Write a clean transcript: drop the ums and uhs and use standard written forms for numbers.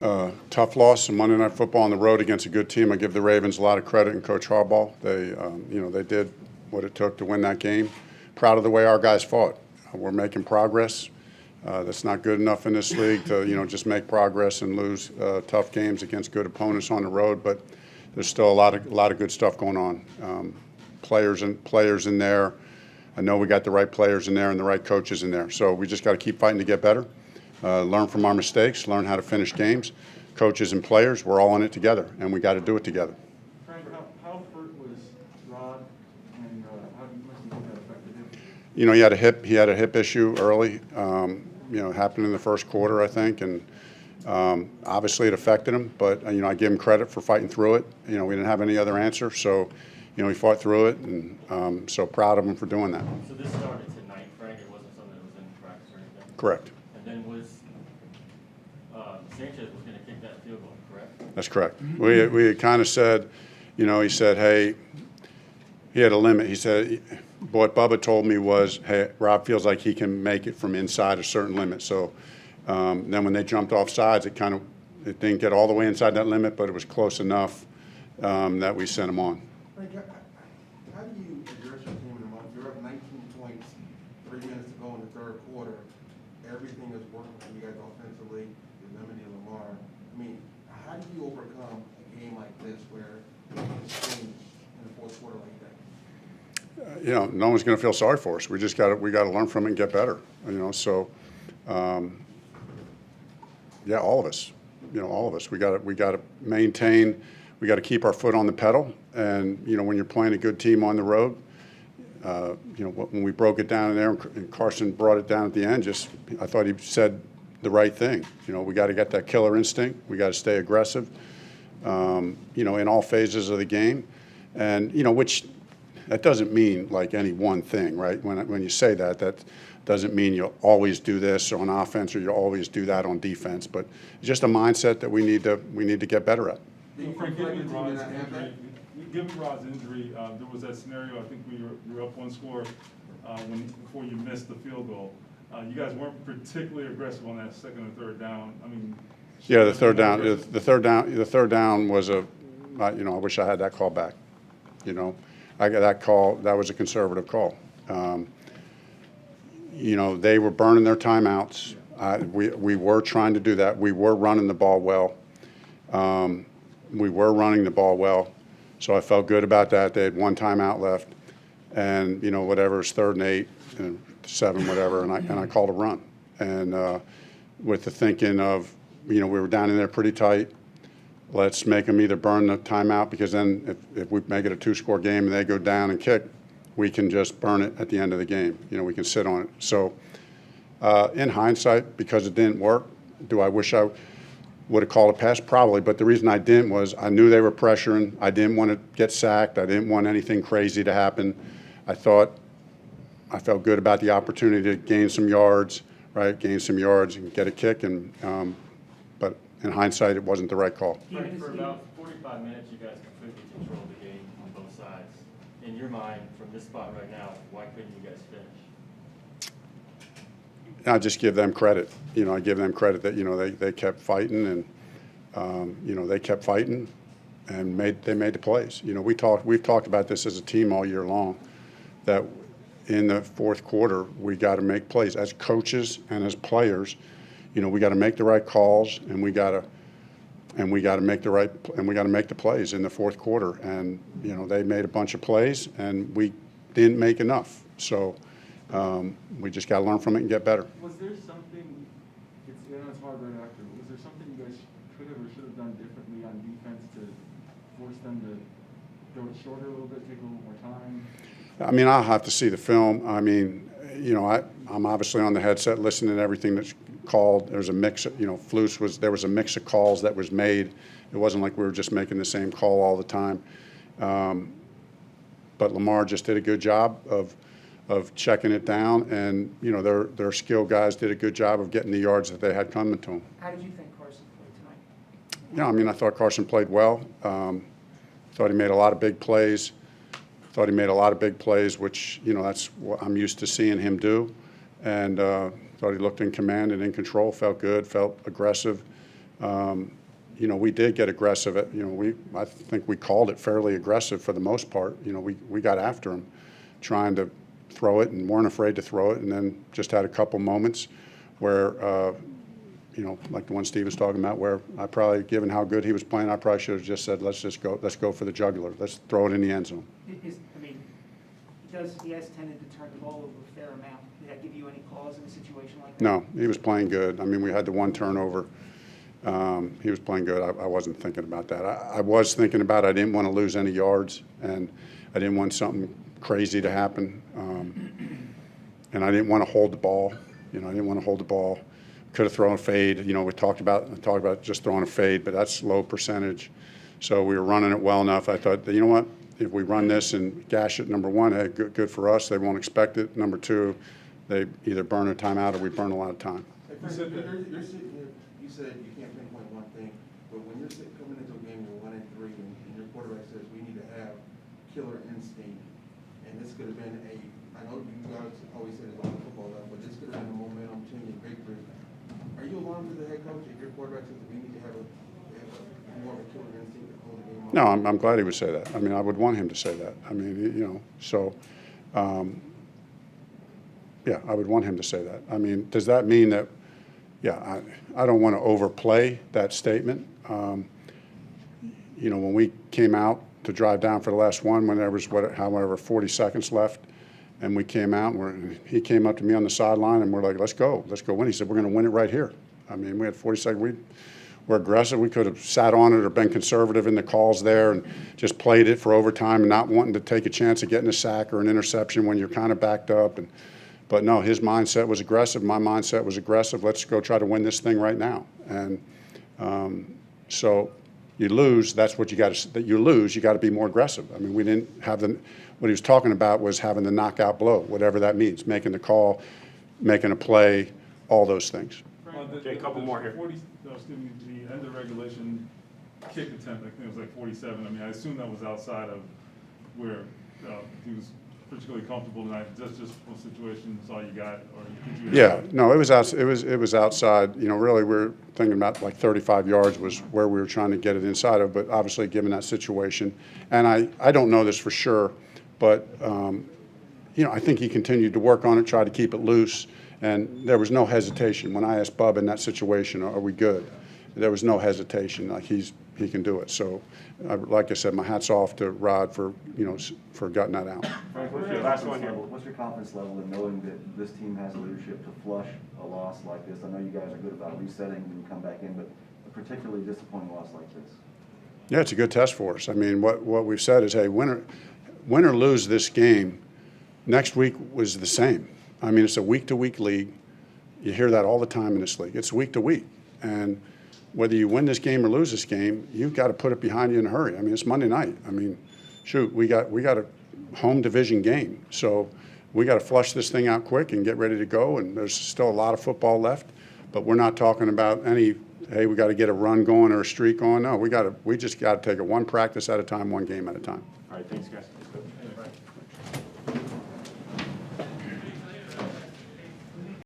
Tough loss in Monday Night Football on the road against a good team. I give the Ravens a lot of credit and Coach Harbaugh. They did what it took to win that game. Proud of the way our guys fought. We're making progress. That's not good enough in this league to just make progress and lose tough games against good opponents on the road. But there's still a lot of good stuff going on. Players in there. I know we got the right players in there and the right coaches in there. So we just got to keep fighting to get better. Learn from our mistakes, learn how to finish games. Coaches and players, we're all in it together, and we got to do it together. Frank, how hurt was Rod, and how much do you think that affected him? He had a hip issue early. It happened in the first quarter, I think, and obviously it affected him. But I give him credit for fighting through it. We didn't have any other answer, so he fought through it, and so proud of him for doing that. So this started tonight, Frank. It wasn't something that was in practice or anything. Correct. And then Sanchez was going to kick that field goal, correct? That's correct. We had kind of said, he said, hey, he had a limit. He said, what Bubba told me was, hey, Rob feels like he can make it from inside a certain limit. So then when they jumped off sides, it didn't get all the way inside that limit, but it was close enough that we sent him on. Frank, how do you address your team in a month? You're up 19 points, 3 minutes to go in the third quarter. Everything is working for you guys offensively. You're limiting Lamar. I mean, how do you overcome a game like this where it's changed in the fourth quarter like that? No one's going to feel sorry for us. We got to learn from it and get better. So all of us. All of us. We got to maintain. We got to keep our foot on the pedal. And when you're playing a good team on the road, when we broke it down in there and Carson brought it down at the end, I thought he said the right thing. We got to get that killer instinct. We got to stay aggressive. In all phases of the game, and which that doesn't mean like any one thing, right? When you say that doesn't mean you'll always do this on offense or you'll always do that on defense. But it's just a mindset that we need to get better at. Frank, given Rod's injury, there was that scenario. I think you were up one score before you missed the field goal. You guys weren't particularly aggressive on that second and third down. I mean, the third down. The third down was I wish I had that call back. I got that call. That was a conservative call. They were burning their timeouts. We were trying to do that. We were running the ball well. We were running the ball well, so I felt good about that. They had one timeout left, and whatever, it's 3rd and 8, and 7, whatever, and I called a run, and with the thinking of, we were down in there pretty tight. Let's make them either burn the timeout, because then if we make it a 2-score game and they go down and kick, we can just burn it at the end of the game. We can sit on it. So in hindsight, because it didn't work, do I wish I would have called a pass? Probably, but the reason I didn't was I knew they were pressuring. I didn't want to get sacked. I didn't want anything crazy to happen. I felt good about the opportunity to gain some yards, right? Gain some yards and get a kick, and but in hindsight, it wasn't the right call. Frank, for about 45 minutes, you guys completely controlled the game on both sides. In your mind, from this spot right now, why couldn't you guys finish? I just give them credit. I give them credit that they kept fighting, and they kept fighting, and they made the plays. We've talked about this as a team all year long, that in the fourth quarter we got to make plays as coaches and as players. We got to make the right calls, and we got to make the plays in the fourth quarter. And they made a bunch of plays, and we didn't make enough. So. We just got to learn from it and get better. Was there something, it's hard right after, was there something you guys could have or should have done differently on defense to force them to throw it shorter a little bit, take a little more time? I'll have to see the film. I'm obviously on the headset listening to everything that's called. There's a mix of, there was a mix of calls that was made. It wasn't like we were just making the same call all the time. But Lamar just did a good job of checking it down, and their skilled guys did a good job of getting the yards that they had coming to them. How did you think Carson played tonight? I thought Carson played well. Thought he made a lot of big plays. Which that's what I'm used to seeing him do, and thought he looked in command and in control. Felt good. Felt aggressive. You know, we did get aggressive. I think we called it fairly aggressive for the most part. You know, we got after him, trying to throw it and weren't afraid to throw it, and then just had a couple moments where, you know, like the one Steve was talking about, where I probably, given how good he was playing, I probably should have just said, let's go for the jugular. Let's throw it in the end zone. He has tended to turn the ball over a fair amount. Did that give you any pause in a situation like that? No, he was playing good. I mean, we had the one turnover. He was playing good. I wasn't thinking about that. I was thinking about I didn't want to lose any yards, and I didn't want something crazy to happen. And I didn't want to hold the ball. You know, I didn't want to hold the ball. Could have thrown a fade. You know, we talked about just throwing a fade, but that's low percentage. So we were running it well enough. I thought, you know what? If we run this and gash it, number one, hey, good for us. They won't expect it. Number two, they either burn a timeout or we burn a lot of time. Hey, Frank, you're sitting here, you said you can't pinpoint one thing, but when you're coming into a game, you're 1-3, and your quarterback says we need to have killer instinct, and this could have been I know you guys always say there's a lot of football left, but this could have been a momentum-changing victory. Are you alarmed as the head coach if your quarterback says we need to have more of a killer instinct to hold the game on? No, I'm glad he would say that. I mean, I would want him to say that. I mean, you know, so, yeah, I would want him to say that. I mean, does that mean that, yeah, I don't want to overplay that statement. You know, when we came out to drive down for the last one, when there was, however, 40 seconds left, and we came out, and he came up to me on the sideline, and we're like, let's go win. He said, we're going to win it right here. I mean, we had 40 seconds. We're aggressive. We could have sat on it or been conservative in the calls there and just played it for overtime and not wanting to take a chance of getting a sack or an interception when you're kind of backed up. But no, his mindset was aggressive. My mindset was aggressive. Let's go try to win this thing right now. And so you lose. That's what you got to. You lose. You got to be more aggressive. I mean, we didn't have the. What he was talking about was having the knockout blow, whatever that means, making the call, making a play, all those things. Okay, a couple more here. The end of regulation kick attempt, I think it was like 47. I mean, I assume that was outside of where he was particularly comfortable tonight. That's just one situation. That's all you got, or did you? Yeah, no, it was outside. You know, really, we were thinking about like 35 yards was where we were trying to get it inside of. But obviously, given that situation, and I don't know this for sure, but you know, I think he continued to work on it, try to keep it loose. And there was no hesitation. When I asked Bub in that situation, are we good? There was no hesitation. Like he can do it. So, like I said, my hat's off to Rod for gutting that out. Frank, what's your last one here? What's your confidence level in knowing that this team has leadership to flush a loss like this? I know you guys are good about resetting when you come back in, but a particularly disappointing loss like this. Yeah, it's a good test for us. I mean, what we've said is, hey, win or lose this game, next week was the same. I mean, it's a week-to-week league. You hear that all the time in this league. It's week-to-week. And whether you win this game or lose this game, you've got to put it behind you in a hurry. I mean, it's Monday night. I mean, shoot, we got a home division game. So we got to flush this thing out quick and get ready to go. And there's still a lot of football left. But we're not talking about any, hey, we got to get a run going or a streak on. No, we just got to take it one practice at a time, one game at a time. All right, thanks, guys.